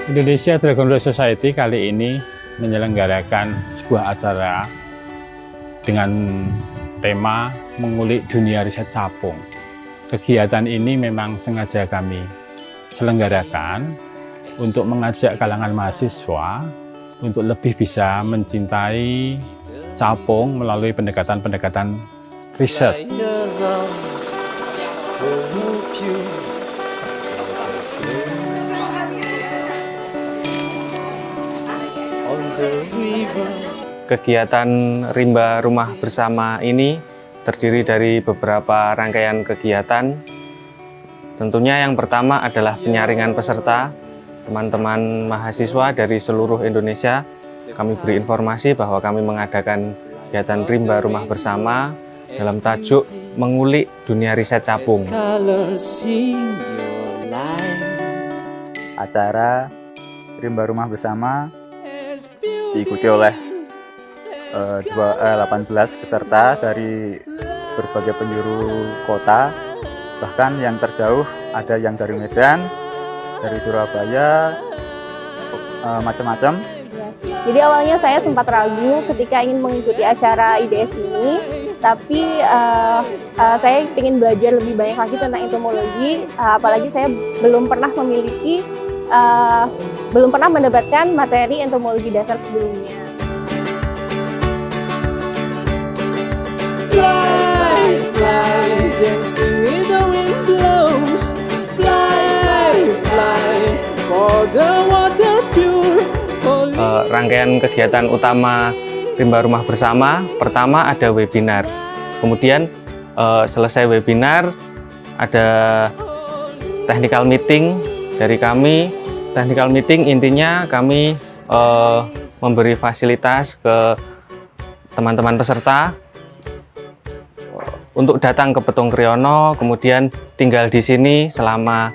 Indonesia Dragon Road Society kali ini menyelenggarakan sebuah acara dengan tema mengulik dunia riset capung. Kegiatan ini memang sengaja kami selenggarakan untuk mengajak kalangan mahasiswa untuk lebih bisa mencintai capung melalui pendekatan-pendekatan riset. Kegiatan Rimba Rumah Bersama ini terdiri dari beberapa rangkaian kegiatan. Tentunya yang pertama adalah penyaringan peserta. Teman-teman mahasiswa dari seluruh Indonesia, kami beri informasi bahwa kami mengadakan kegiatan Rimba Rumah Bersama dalam tajuk mengulik dunia riset capung. Acara Rimba Rumah Bersama diikuti oleh 18 peserta dari berbagai penjuru kota, bahkan yang terjauh ada yang dari Medan, dari Surabaya, macam-macam. Jadi awalnya saya sempat ragu ketika ingin mengikuti acara IDS ini, tapi saya ingin belajar lebih banyak lagi tentang entomologi, apalagi saya belum pernah mendapatkan materi entomologi dasar sebelumnya. Fly, fly, dancing with the wind blows. Fly, fly, for the water pure. Rangkaian kegiatan utama Rimba Rumah Bersama, pertama ada webinar. Kemudian selesai webinar ada technical meeting dari kami. Technical meeting intinya kami memberi fasilitas ke teman-teman peserta untuk datang ke Petung Kriono, kemudian tinggal di sini selama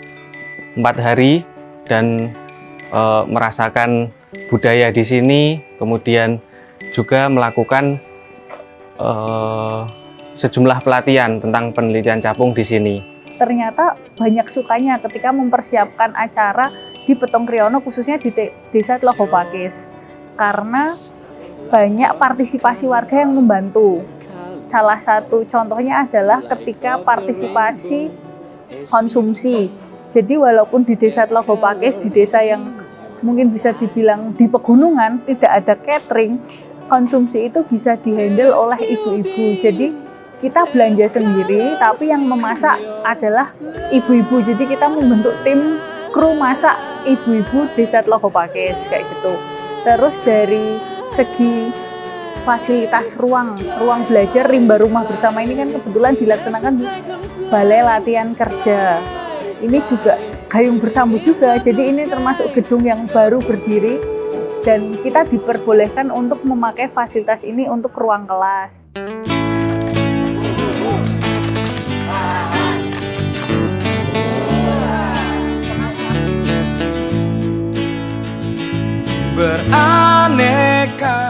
4 hari dan merasakan budaya di sini, kemudian juga melakukan sejumlah pelatihan tentang penelitian capung di sini. Ternyata banyak sukanya ketika mempersiapkan acara di Petung Kriono, khususnya di Desa Tlogopakis, karena banyak partisipasi warga yang membantu. Salah satu contohnya adalah ketika partisipasi konsumsi. Jadi walaupun di Desa Tlogopakis, di desa yang mungkin bisa dibilang di pegunungan, tidak ada catering, konsumsi itu bisa dihandle oleh ibu-ibu. Jadi kita belanja sendiri, tapi yang memasak adalah ibu-ibu. Jadi kita membentuk tim kru masak ibu-ibu Desa Tlogopakis kayak gitu. Terus dari segi fasilitas ruang belajar Rimba Rumah Bersama ini kan kebetulan dilaksanakan di Balai Latihan Kerja. Ini juga gayung bersambut juga, jadi ini termasuk gedung yang baru berdiri dan kita diperbolehkan untuk memakai fasilitas ini untuk ruang kelas.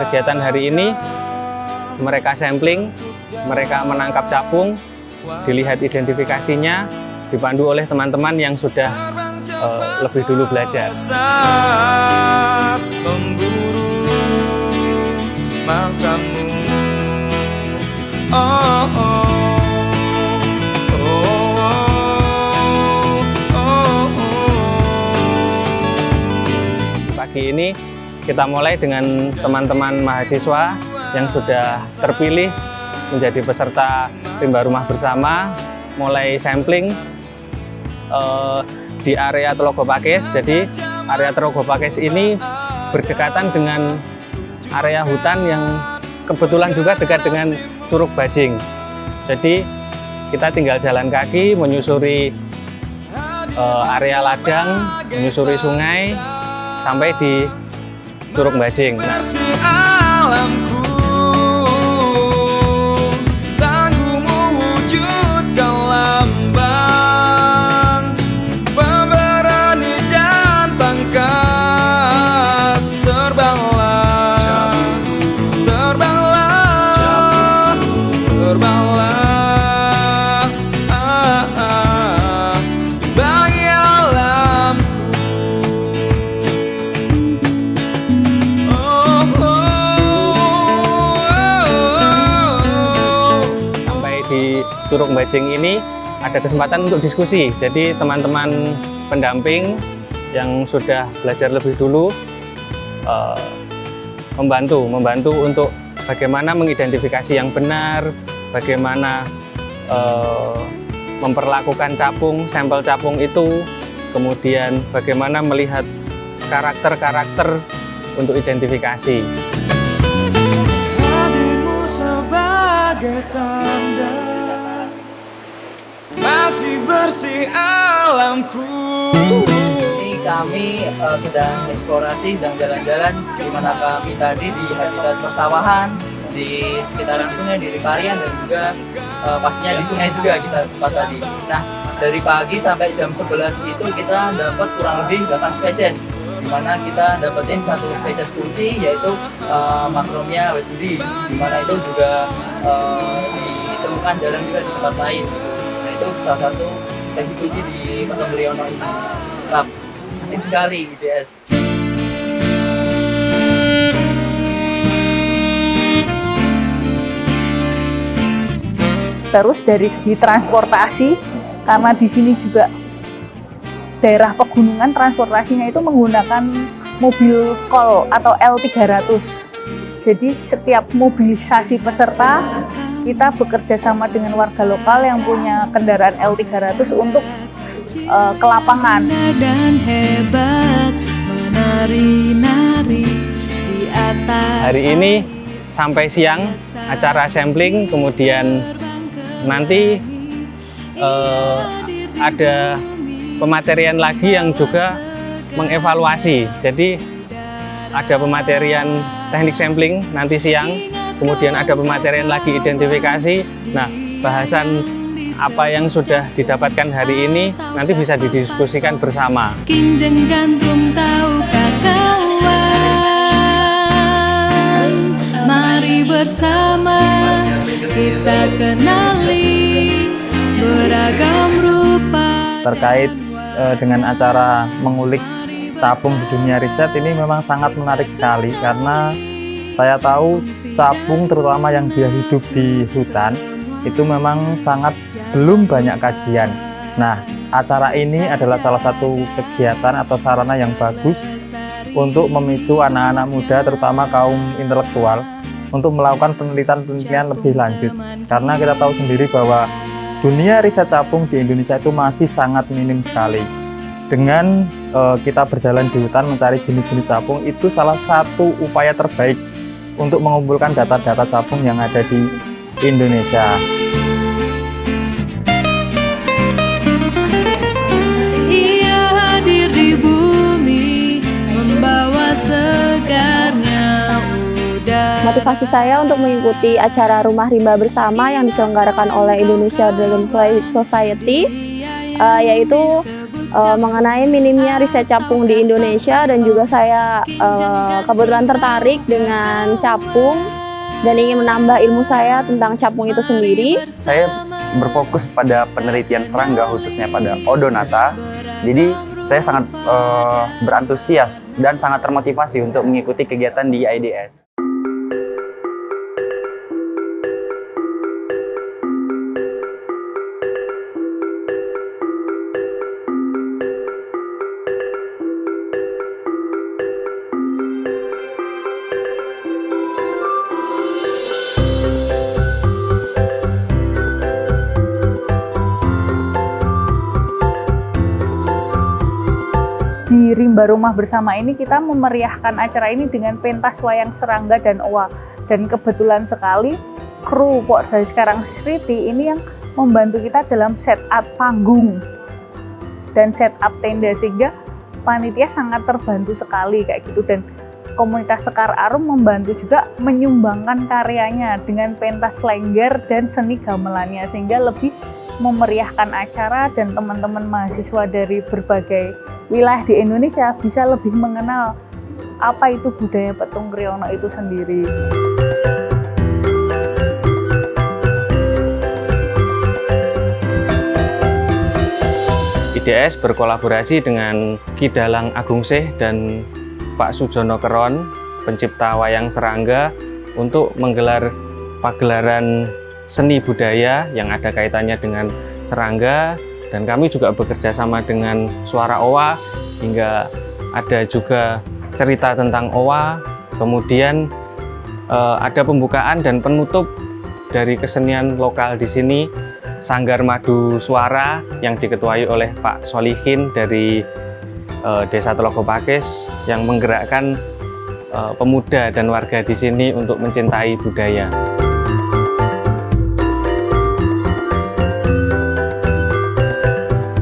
Kegiatan hari ini mereka sampling, mereka menangkap capung, dilihat identifikasinya, dipandu oleh teman-teman yang sudah lebih dulu belajar. Pagi ini kita mulai dengan teman-teman mahasiswa yang sudah terpilih menjadi peserta Rimba Rumah Bersama, mulai sampling di area Tlogopakis. Jadi area Tlogopakis ini berdekatan dengan area hutan yang kebetulan juga dekat dengan Curug Bajing. Jadi kita tinggal jalan kaki menyusuri area ladang, menyusuri sungai sampai di Curug Bajing. Curug Bajing ini ada kesempatan untuk diskusi. Jadi teman-teman pendamping yang sudah belajar lebih dulu membantu untuk bagaimana mengidentifikasi yang benar, bagaimana memperlakukan capung, sampel capung itu, kemudian bagaimana melihat karakter-karakter untuk identifikasi. Hadirmu sebagai tanda masih bersih alamku. Ini kami sedang eksplorasi dan jalan-jalan di mana kami tadi di habitat persawahan di sekitaran sungai di Riparian dan juga pastinya di sungai juga kita sempat tadi. Nah, dari pagi sampai jam 11 itu kita dapat kurang lebih 8 spesies, di mana kita dapetin satu spesies kunci yaitu Macromia westwoodi, di mana itu juga ditemukan jarang juga di tempat lain. Nah, itu salah satu spesies kunci di Petung Kriono ini. Tetap asik sekali IDS. Terus dari segi transportasi, karena di sini juga daerah pegunungan, transportasinya itu menggunakan mobil kol atau L300. Jadi setiap mobilisasi peserta kita bekerja sama dengan warga lokal yang punya kendaraan L300 untuk ke lapangan. Dan hebat menari-nari di atas. Hari ini sampai siang acara sampling, kemudian nanti ada pematerian lagi yang juga mengevaluasi. Jadi ada pematerian teknik sampling nanti siang, kemudian ada pematerian lagi identifikasi. Nah, bahasan apa yang sudah didapatkan hari ini nanti bisa didiskusikan bersama. Kinjeng gandrung tahu kawan, mari bersama kita kenali beragam rupa. Terkait dengan acara mengulik capung di dunia riset ini memang sangat menarik sekali, karena saya tahu capung terutama yang dia hidup di hutan itu memang sangat belum banyak kajian. Nah, acara ini adalah salah satu kegiatan atau sarana yang bagus untuk memicu anak-anak muda terutama kaum intelektual untuk melakukan penelitian-penelitian lebih lanjut, karena kita tahu sendiri bahwa dunia riset capung di Indonesia itu masih sangat minim sekali. Dengan kita berjalan di hutan mencari jenis-jenis capung, itu salah satu upaya terbaik untuk mengumpulkan data-data capung yang ada di Indonesia. Ia hadir di bumi membawa segarnya udara. Motivasi saya untuk mengikuti acara Rumah Rimba Bersama yang diselenggarakan oleh Indonesia Dragonfly Society yaitu mengenai minimnya riset capung di Indonesia, dan juga saya kebetulan tertarik dengan capung dan ingin menambah ilmu saya tentang capung itu sendiri. Saya berfokus pada penelitian serangga, khususnya pada Odonata. Jadi saya sangat berantusias dan sangat termotivasi untuk mengikuti kegiatan di IDS. Di Rimba Rumah Bersama ini kita memeriahkan acara ini dengan pentas wayang serangga dan owa. Dan kebetulan sekali kru Pokdal Sekarang Sriti ini yang membantu kita dalam setup panggung dan setup tenda, sehingga panitia sangat terbantu sekali kayak gitu. Dan komunitas Sekar Arum membantu juga menyumbangkan karyanya dengan pentas lengger dan seni gamelannya, sehingga lebih memeriahkan acara dan teman-teman mahasiswa dari berbagai wilayah di Indonesia bisa lebih mengenal apa itu budaya Petung Kriono itu sendiri. IDS berkolaborasi dengan Ki Dalang Agungsih dan Pak Sujono Keron, pencipta wayang serangga, untuk menggelar pagelaran seni budaya yang ada kaitannya dengan serangga, dan kami juga bekerja sama dengan Suara Owa, hingga ada juga cerita tentang owa. Kemudian ada pembukaan dan penutup dari kesenian lokal di sini, Sanggar Madu Suara yang diketuai oleh Pak Solihin dari Desa Telogopakis, yang menggerakkan pemuda dan warga di sini untuk mencintai budaya.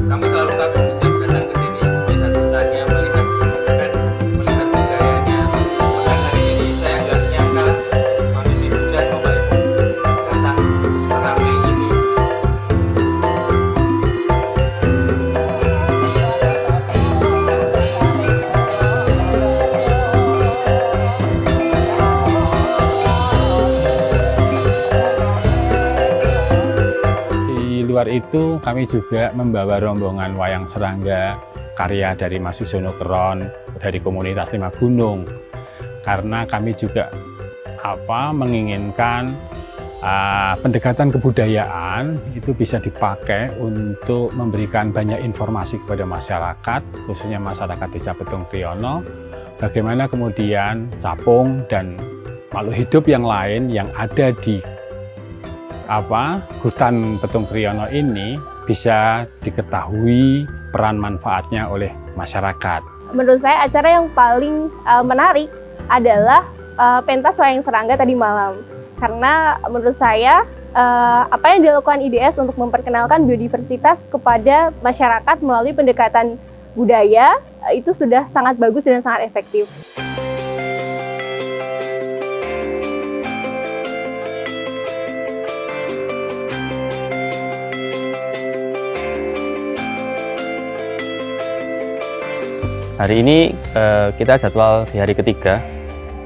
Kami selalu kagum setiap datang ke sini, melihat hutannya, melihat budayanya. Bahkan hari ini saya nggak nyangka kondisi hujan Bapak Ibu datang seramai ini. Di luar itu kami juga membawa rombongan wayang serangga karya dari Mas Sujono Keron dari komunitas Lima Gunung, karena kami juga menginginkan pendekatan kebudayaan itu bisa dipakai untuk memberikan banyak informasi kepada masyarakat, khususnya masyarakat Desa Petung Kriono, bagaimana kemudian capung dan makhluk hidup yang lain yang ada di hutan Petung Kriono ini bisa diketahui peran manfaatnya oleh masyarakat. Menurut saya acara yang paling menarik adalah pentas wayang serangga tadi malam, karena menurut saya apa yang dilakukan IDS untuk memperkenalkan biodiversitas kepada masyarakat melalui pendekatan budaya itu sudah sangat bagus dan sangat efektif. Hari ini kita jadwal di hari ketiga.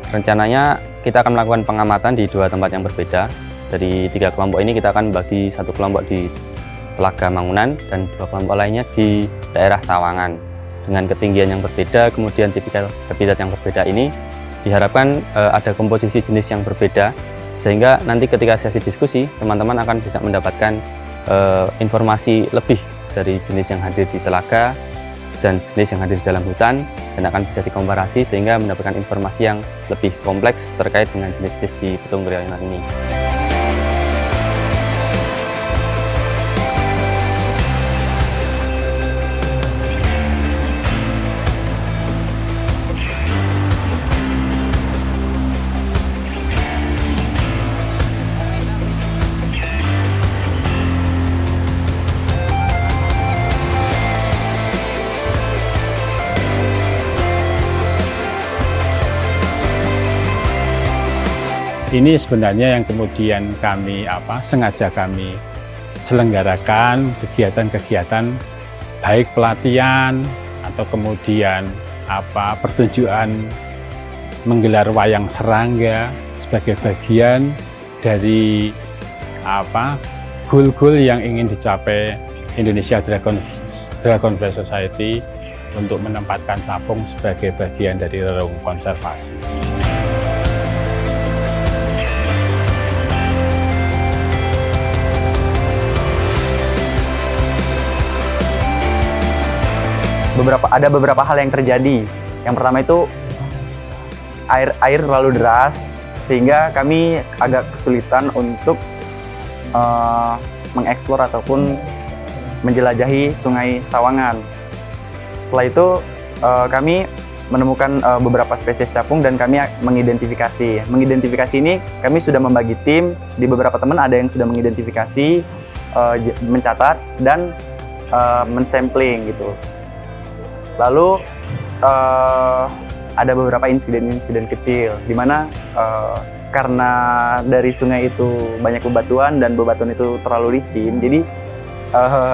Rencananya kita akan melakukan pengamatan di 2 tempat yang berbeda. Dari 3 kelompok ini kita akan bagi 1 kelompok di Telaga Mangunan dan 2 kelompok lainnya di daerah Sawangan. Dengan ketinggian yang berbeda, kemudian tipikal habitat yang berbeda ini, diharapkan ada komposisi jenis yang berbeda, sehingga nanti ketika sesi diskusi, teman-teman akan bisa mendapatkan informasi lebih dari jenis yang hadir di telaga dan jenis yang hadir di dalam hutan, dan akan bisa dikomparasi sehingga mendapatkan informasi yang lebih kompleks terkait dengan jenis-jenis di Petung Kriono ini. Ini sebenarnya yang kemudian kami sengaja kami selenggarakan kegiatan-kegiatan baik pelatihan atau kemudian pertunjukan menggelar wayang serangga sebagai bagian dari goal-goal yang ingin dicapai Indonesia Dragonfly Society untuk menempatkan capung sebagai bagian dari relung konservasi. Ada beberapa hal yang terjadi. Yang pertama itu air terlalu deras, sehingga kami agak kesulitan untuk mengeksplor ataupun menjelajahi Sungai Sawangan. Setelah itu kami menemukan beberapa spesies capung dan kami mengidentifikasi. Mengidentifikasi ini kami sudah membagi tim. Di beberapa teman ada yang sudah mengidentifikasi, mencatat dan mensampling gitu. Lalu ada beberapa insiden-insiden kecil di mana karena dari sungai itu banyak bebatuan dan bebatuan itu terlalu licin, jadi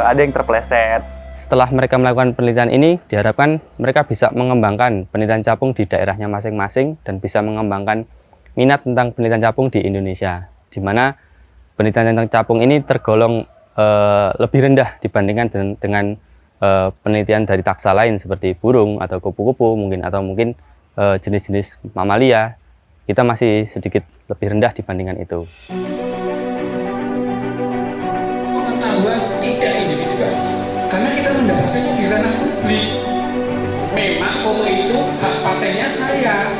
ada yang terpeleset. Setelah mereka melakukan penelitian ini, diharapkan mereka bisa mengembangkan penelitian capung di daerahnya masing-masing dan bisa mengembangkan minat tentang penelitian capung di Indonesia, di mana penelitian tentang capung ini tergolong lebih rendah dibandingkan dengan penelitian dari taksa lain seperti burung atau kupu-kupu atau mungkin jenis-jenis mamalia. Kita masih sedikit lebih rendah dibandingkan itu. publik. Memang foto itu hak patentnya saya,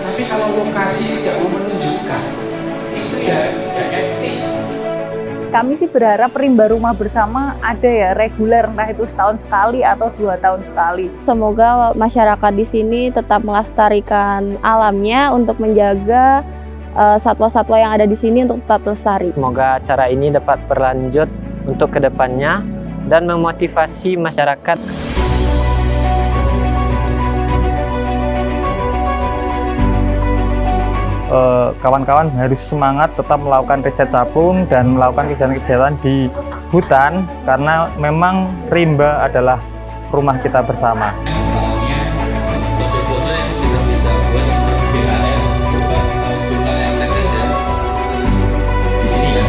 tapi kalau lokasi tidak mau menunjukkan, itu ya etis. Kami sih berharap rimba rumah bersama ada ya reguler, entah itu setahun sekali atau 2 tahun sekali. Semoga masyarakat di sini tetap melestarikan alamnya untuk menjaga satwa-satwa yang ada di sini untuk tetap lestari. Semoga acara ini dapat berlanjut untuk kedepannya dan memotivasi masyarakat. Kawan-kawan harus semangat tetap melakukan riset capung dan melakukan kegiatan-kegiatan di hutan karena memang rimba adalah rumah kita bersama. Foto-foto yang kita bisa buat BHM, coba suka yang tes saja di sini ya.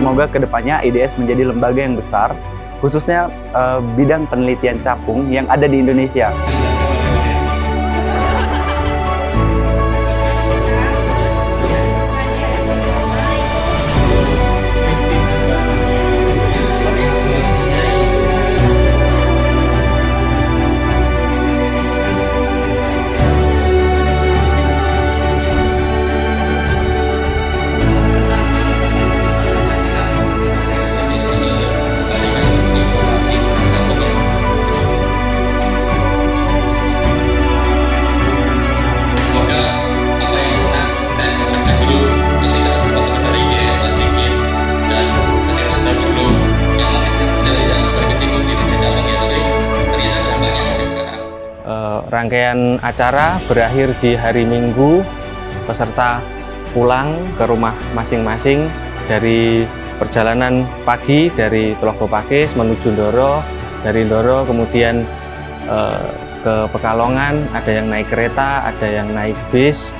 Semoga kedepannya IDS menjadi lembaga yang besar, khususnya bidang penelitian capung yang ada di Indonesia. Rangkaian acara berakhir di hari Minggu. Peserta pulang ke rumah masing-masing dari perjalanan pagi dari Tlogo Pakis menuju Ndoro, dari Ndoro kemudian ke Pekalongan, ada yang naik kereta, ada yang naik bis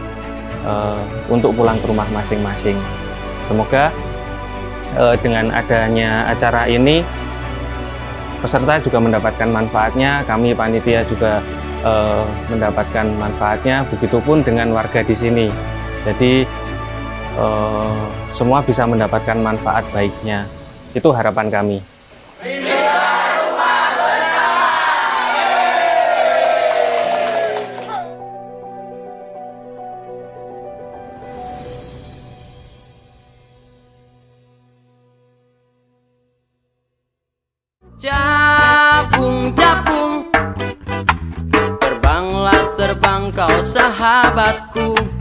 untuk pulang ke rumah masing-masing. Semoga dengan adanya acara ini peserta juga mendapatkan manfaatnya, kami panitia juga mendapatkan manfaatnya, begitupun dengan warga di sini. Jadi semua bisa mendapatkan manfaat baiknya. Itu harapan kami. Capung, terbanglah terbang kau sahabatku.